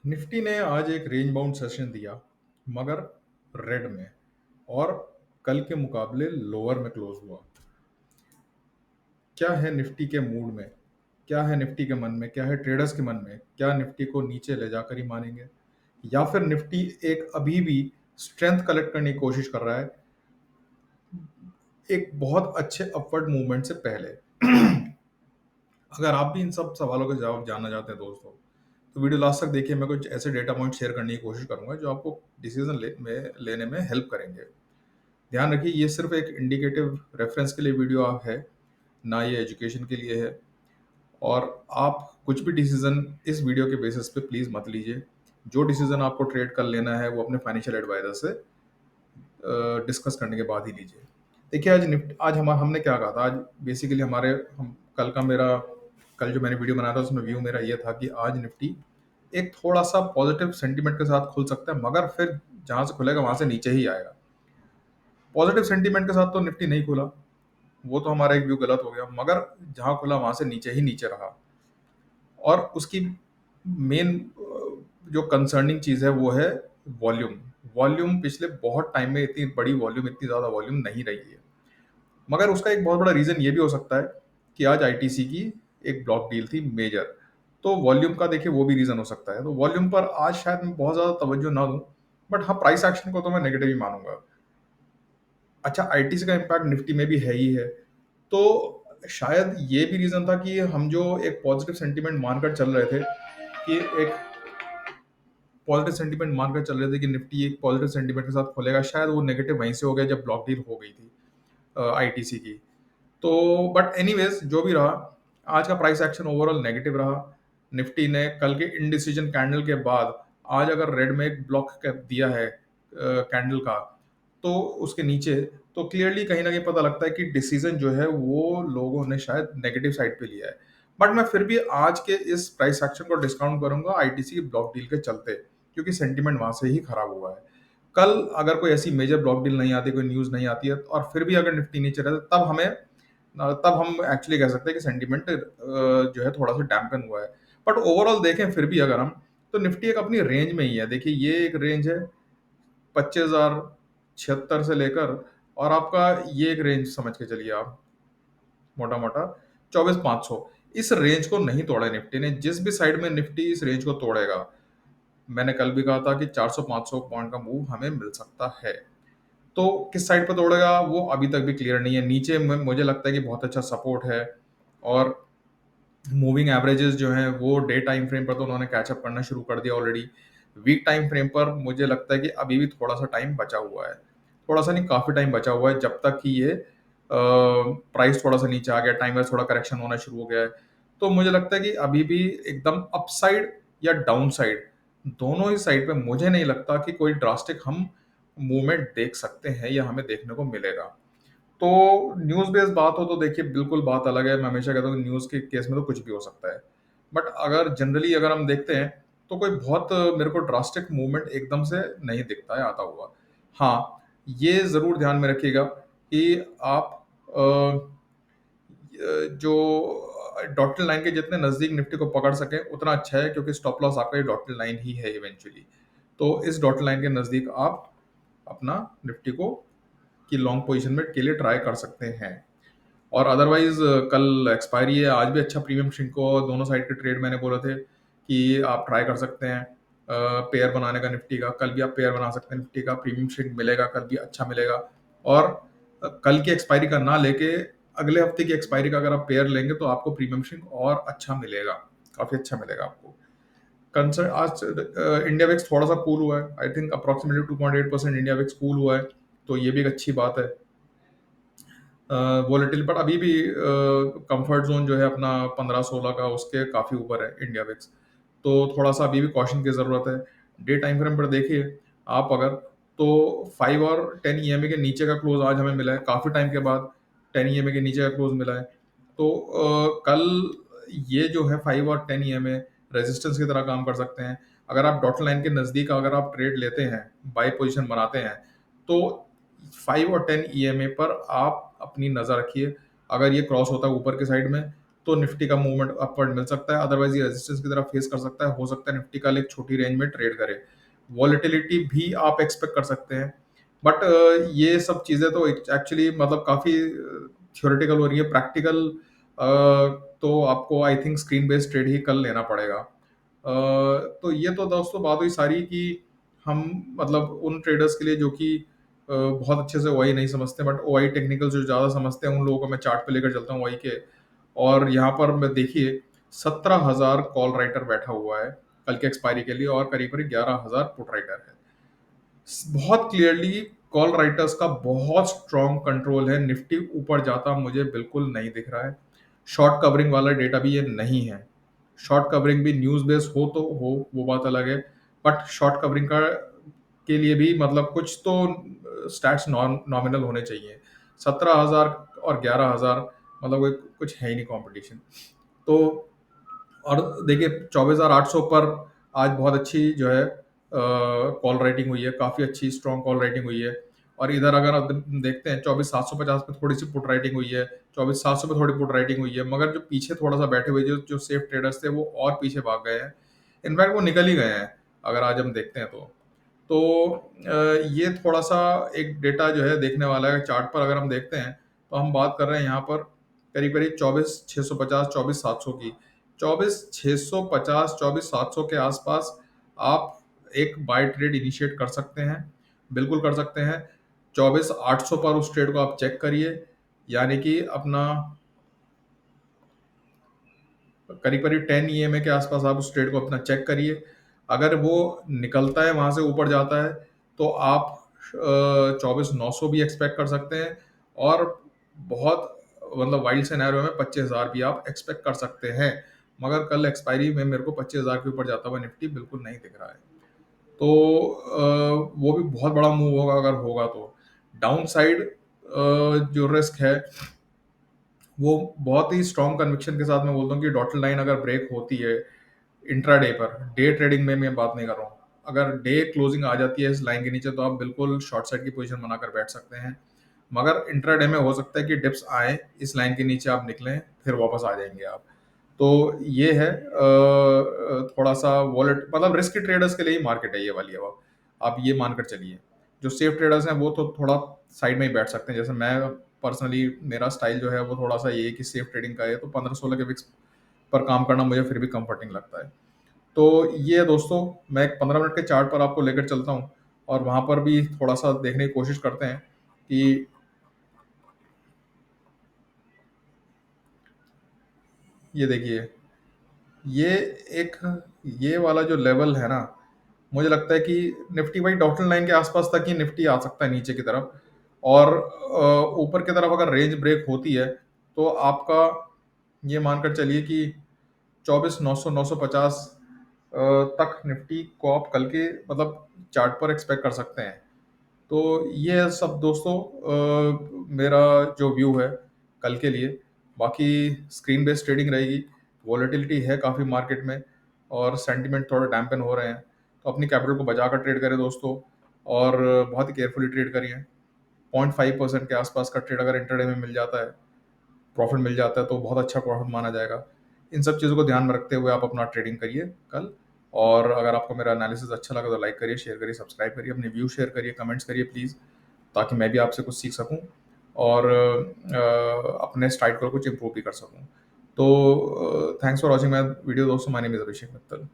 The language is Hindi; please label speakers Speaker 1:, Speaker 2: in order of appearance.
Speaker 1: निफ्टी ने आज एक रेंज बाउंड सेशन दिया, मगर रेड में, और कल के मुकाबले लोअर में क्लोज हुआ। क्या है निफ्टी के मूड में? क्या है निफ्टी के मन में? क्या है ट्रेडर्स के मन में? क्या निफ्टी को नीचे ले जाकर ही मानेंगे, या फिर निफ्टी एक अभी भी स्ट्रेंथ कलेक्ट करने की कोशिश कर रहा है एक बहुत अच्छे अपवर्ड मूवमेंट से पहले? अगर आप भी इन सब सवालों के जवाब जानना चाहते हैं दोस्तों, तो वीडियो लास्ट तक देखिए। मैं कुछ ऐसे डेटा पॉइंट शेयर करने की कोशिश करूंगा जो आपको डिसीजन लेने में हेल्प करेंगे। ध्यान रखिए, ये सिर्फ एक इंडिकेटिव रेफरेंस के लिए वीडियो आप है, ना ये एजुकेशन के लिए है। और आप कुछ भी डिसीजन इस वीडियो के बेसिस पे प्लीज़ मत लीजिए। जो डिसीजन आपको ट्रेड कर लेना है वो अपने फाइनेंशियल एडवाइजर से डिस्कस करने के बाद ही लीजिए। देखिए, आज हमने क्या कहा था। आज बेसिकली हमारे हम कल का मेरा कल जो मैंने वीडियो बनाया था उसमें व्यू मेरा ये था कि आज निफ्टी एक थोड़ा सा पॉजिटिव सेंटीमेंट के साथ खुल सकता है, मगर फिर जहां से खुलेगा वहां से नीचे ही आएगा। पॉजिटिव सेंटीमेंट के साथ तो निफ्टी नहीं खुला, वो तो हमारा एक व्यू गलत हो गया, मगर जहां खुला वहां से नीचे ही नीचे रहा। और उसकी मेन जो कंसर्निंग चीज़ है वो है वॉल्यूम। वॉल्यूम पिछले बहुत टाइम में इतनी बड़ी वॉल्यूम, इतनी ज़्यादा वॉल्यूम नहीं रही है। मगर उसका एक बहुत बड़ा रीज़न ये भी हो सकता है कि आज आईटीसी की एक ब्लॉक डील थी मेजर, तो वॉल्यूम का देखिए वो भी रीज़न हो सकता है। तो वॉल्यूम पर आज शायद मैं बहुत ज़्यादा तवज्जो ना दूं, बट हाँ, प्राइस एक्शन को तो मैं नेगेटिव ही मानूंगा। अच्छा, आईटीसी का इम्पैक्ट निफ्टी में भी है ही है, तो शायद ये भी रीज़न था कि हम जो एक पॉजिटिव सेंटीमेंट मानकर चल रहे थे कि एक पॉजिटिव सेंटीमेंट मानकर चल रहे थे कि निफ्टी एक पॉजिटिव सेंटीमेंट के साथ खुलेगा, शायद वो नेगेटिव वहीं से हो गया जब ब्लॉक डील हो गई थी आईटीसी की। तो बट एनीवेज जो भी रहा, आज का प्राइस एक्शन ओवरऑल नेगेटिव रहा। निफ्टी ने कल के इनडिसीजन कैंडल के बाद आज अगर रेड में एक ब्लॉक दिया है कैंडल का, तो उसके नीचे तो क्लियरली कहीं ना कहीं पता लगता है कि डिसीजन जो है वो लोगों ने शायद नेगेटिव साइड पे लिया है। बट मैं फिर भी आज के इस प्राइस एक्शन को डिस्काउंट करूंगा आईटीसी की ब्लॉक डील के चलते, क्योंकि सेंटीमेंट वहां से ही खराब हुआ है। कल अगर कोई ऐसी मेजर ब्लॉक डील नहीं आती, कोई न्यूज नहीं आती है, और फिर भी अगर निफ्टी नीचे रहता, तब हम एक्चुअली कह सकते हैं कि सेंटीमेंट जो है थोड़ा सा डैम्पन हुआ है। बट ओवरऑल देखें फिर भी अगर हम, तो निफ्टी एक अपनी रेंज में ही है। देखिए, ये एक रेंज है 25,076 से लेकर, और आपका ये एक रेंज समझ के चलिए आप, मोटा मोटा 24,500। इस रेंज को नहीं तोड़ा निफ्टी ने। जिस भी साइड में निफ्टी इस रेंज को तोड़ेगा, मैंने कल भी कहा था कि 400-500 पॉइंट का मूव हमें मिल सकता है। तो किस साइड पर तोड़ेगा वो अभी तक भी क्लियर नहीं है। नीचे में मुझे लगता है कि बहुत अच्छा सपोर्ट है, और मूविंग एवरेजेस जो हैं वो डे टाइम फ्रेम पर तो उन्होंने कैचअप करना शुरू कर दिया ऑलरेडी। वीक टाइम फ्रेम पर मुझे लगता है कि अभी भी थोड़ा सा टाइम बचा हुआ है, थोड़ा सा नहीं, काफ़ी टाइम बचा हुआ है, जब तक कि ये प्राइस थोड़ा सा नीचे आ गया, टाइम में थोड़ा करेक्शन होना शुरू हो गया है। तो मुझे लगता है कि अभी भी एकदम अपसाइड या डाउन साइड, दोनों ही साइड पे मुझे नहीं लगता कि कोई ड्रास्टिक हम मूवमेंट देख सकते हैं या हमें देखने को मिलेगा। तो न्यूज़ बेस्ड बात हो तो देखिए बिल्कुल बात अलग है। मैं हमेशा कहता हूँ कि न्यूज़ के केस में तो कुछ भी हो सकता है, बट अगर जनरली अगर हम देखते हैं तो कोई बहुत मेरे को ड्रास्टिक मूवमेंट एकदम से नहीं दिखता है आता हुआ। हाँ, ये ज़रूर ध्यान में रखिएगा कि आप जो डॉटेड लाइन के जितने नज़दीक निफ्टी को पकड़ सकें उतना अच्छा है, क्योंकि स्टॉप लॉस आपका ये डॉटेड लाइन ही है इवेंचुअली। तो इस डॉटेड लाइन के नज़दीक आप अपना निफ्टी को की लॉन्ग पोजीशन में के लिए ट्राई कर सकते हैं। और अदरवाइज कल एक्सपायरी है, आज भी अच्छा प्रीमियम श्रिंक को दोनों साइड के ट्रेड मैंने बोले थे कि आप ट्राई कर सकते हैं पेयर बनाने का निफ्टी का। कल भी आप पेयर बना सकते हैं निफ्टी का, प्रीमियम श्रिंक मिलेगा, कल भी अच्छा मिलेगा। और कल की एक्सपायरी का ना लेके अगले हफ्ते की एक्सपायरी का अगर आप पेयर लेंगे तो आपको प्रीमियम श्रिंक और अच्छा मिलेगा, काफ़ी अच्छा मिलेगा आपको। कंसर्न आज इंडिया विक्स थोड़ा सा कूल हुआ है, I think approximately 2.8% India VIX cool हुआ है, तो ये भी एक अच्छी बात है। वोलेटिल पर अभी भी कंफर्ट जोन जो है अपना 15-16 का, उसके काफ़ी ऊपर है इंडिया विक्स, तो थोड़ा सा अभी भी कॉशन की ज़रूरत है। डे टाइम फ्रेम पर देखिए आप अगर, तो 5 और 10 ईएमए के नीचे का क्लोज आज हमें मिला है, काफ़ी टाइम के बाद 10 ईएमए के नीचे का क्लोज मिला है। तो कल ये जो है 5 और 10 ईएमए रेजिस्टेंस की तरह काम कर सकते हैं। अगर आप डॉट लाइन के नज़दीक अगर आप ट्रेड लेते हैं, बाई पोजीशन बनाते हैं, तो 5 और 10 ईएमए पर आप अपनी नज़र रखिए। अगर ये क्रॉस होता है ऊपर के साइड में, तो निफ्टी का मूवमेंट अपवर्ड मिल सकता है, अदरवाइज ये रेजिस्टेंस की तरफ फेस कर सकता है। हो सकता है निफ्टी कल एक छोटी रेंज में ट्रेड करे। वॉलेटिलिटी भी आप एक्सपेक्ट कर सकते हैं, बट ये सब चीज़ें तो एक्चुअली मतलब काफ़ी थ्योरेटिकल हो रही है। प्रैक्टिकल तो आपको I think screen based trade ही कल लेना पड़ेगा। तो ये तो दोस्तों बात हुई सारी कि हम मतलब उन ट्रेडर्स के लिए जो कि बहुत अच्छे से ओआई नहीं समझते, बट ओआई टेक्निकल जो ज़्यादा समझते हैं उन लोगों को मैं चार्ट पे लेकर चलता हूँ ओआई के। और यहाँ पर मैं देखिए 17,000 कॉल राइटर बैठा हुआ है कल के एक्सपायरी के लिए, और करीब करीब 11,000 पुट राइटर है। बहुत क्लियरली कॉल राइटर्स का बहुत स्ट्रॉन्ग कंट्रोल है। निफ्टी ऊपर जाता मुझे बिल्कुल नहीं दिख रहा है। शॉर्ट कवरिंग वाला डेटा भी ये नहीं है। शॉर्ट कवरिंग भी न्यूज बेस हो तो हो, वो बात अलग है, बट शॉर्ट कवरिंग का के लिए भी मतलब कुछ तो स्टैट्स नॉमिनल होने चाहिए। 17,000 और 11,000 मतलब वो कुछ है ही नहीं कंपटीशन। तो और देखिए 24,800 पर आज बहुत अच्छी जो है कॉल राइटिंग हुई है, काफ़ी अच्छी स्ट्रॉन्ग कॉल राइटिंग हुई है। और इधर अगर आप देखते हैं 24,750 पे थोड़ी सी पुट राइटिंग हुई है, 24,700 पे थोड़ी पुट राइटिंग हुई है, मगर जो पीछे थोड़ा सा बैठे हुए जो जो सेफ ट्रेडर्स थे वो और पीछे भाग गए हैं। इनफैक्ट वो निकल ही गए हैं अगर आज हम देखते हैं तो ये थोड़ा सा एक डेटा जो है देखने वाला है। चार्ट पर अगर हम देखते हैं तो हम बात कर रहे हैं यहाँ पर करीब करीब 24,650 24,700 की। 24,650 24,700 के आसपास आप एक बाय ट्रेड इनिशिएट कर सकते हैं, बिल्कुल कर सकते हैं। 24,800 पर उस ट्रेड को आप चेक करिए, यानी कि अपना करीब करीब 10 ईएमए के आसपास आप उस ट्रेड को अपना चेक करिए। अगर वो निकलता है वहां से ऊपर जाता है तो आप 24,900 भी एक्सपेक्ट कर सकते हैं, और बहुत मतलब वाइल्ड सिनेरियो में 25,000 भी आप एक्सपेक्ट कर सकते हैं। मगर कल एक्सपायरी में मेरे को 25,000 के ऊपर जाता हुआ निफ्टी बिल्कुल नहीं दिख रहा है। तो वो भी बहुत बड़ा मूव होगा अगर होगा तो। डाउन साइड जो रिस्क है वो बहुत ही स्ट्रॉन्ग कन्विक्शन के साथ मैं बोलता हूँ कि डॉटेड लाइन अगर ब्रेक होती है इंट्राडे पर, डे ट्रेडिंग में मैं बात नहीं कर रहा हूँ, अगर डे क्लोजिंग आ जाती है इस लाइन के नीचे तो आप बिल्कुल शॉर्ट साइड की पोजीशन बनाकर बैठ सकते हैं। मगर इंट्राडे में हो सकता है कि डिप्स आए, इस लाइन के नीचे आप निकलें, फिर वापस आ जाएंगे आप। तो ये है थोड़ा सा वॉलेट मतलब रिस्की ट्रेडर्स के लिए ही मार्केट है ये वाली। अब आप ये मानकर चलिए, जो सेफ ट्रेडर्स हैं वो तो थोड़ा साइड में ही बैठ सकते हैं। जैसे मैं पर्सनली मेरा स्टाइल जो है वो थोड़ा सा ये है कि सेफ ट्रेडिंग का है, तो 15-16 के विक्स पर काम करना मुझे फिर भी कंफर्टिंग लगता है। तो ये है दोस्तों, मैं एक 15 मिनट के चार्ट पर आपको लेकर चलता हूँ, और वहाँ पर भी थोड़ा सा देखने की कोशिश करते हैं कि ये देखिए, ये एक ये वाला जो लेवल है ना, मुझे लगता है कि निफ्टी भाई डॉटेड लाइन के आसपास तक ही निफ्टी आ सकता है नीचे की तरफ। और ऊपर की तरफ अगर रेंज ब्रेक होती है तो आपका ये मानकर चलिए कि 24,900 950 तक निफ्टी को आप कल के मतलब चार्ट पर एक्सपेक्ट कर सकते हैं। तो ये है सब दोस्तों मेरा जो व्यू है कल के लिए। बाकी स्क्रीन बेस्ड ट्रेडिंग रहेगी, वॉलेटिलिटी है काफ़ी मार्केट में, और सेंटिमेंट थोड़ा डैम्पन हो रहे हैं, तो अपनी कैपिटल को बचा कर ट्रेड करें दोस्तों, और बहुत ही केयरफुली ट्रेड करिए। 0.5% के आसपास का ट्रेड अगर इंटरडे में मिल जाता है, प्रॉफिट मिल जाता है, तो बहुत अच्छा प्रॉफिट माना जाएगा। इन सब चीज़ों को ध्यान में रखते हुए आप अपना ट्रेडिंग करिए कल। और अगर आपको मेरा एनालिसिस अच्छा लगा तो लाइक करिए, शेयर करिए, सब्सक्राइब करिए, अपने व्यू शेयर करिए, कमेंट्स करिए प्लीज़, ताकि मैं भी आपसे कुछ सीख सकूं और अपने स्ट्राइक को कुछ इम्प्रूव भी कर सकूं। तो thanks for watching my video दोस्तों। My name is Abhishek Mittal.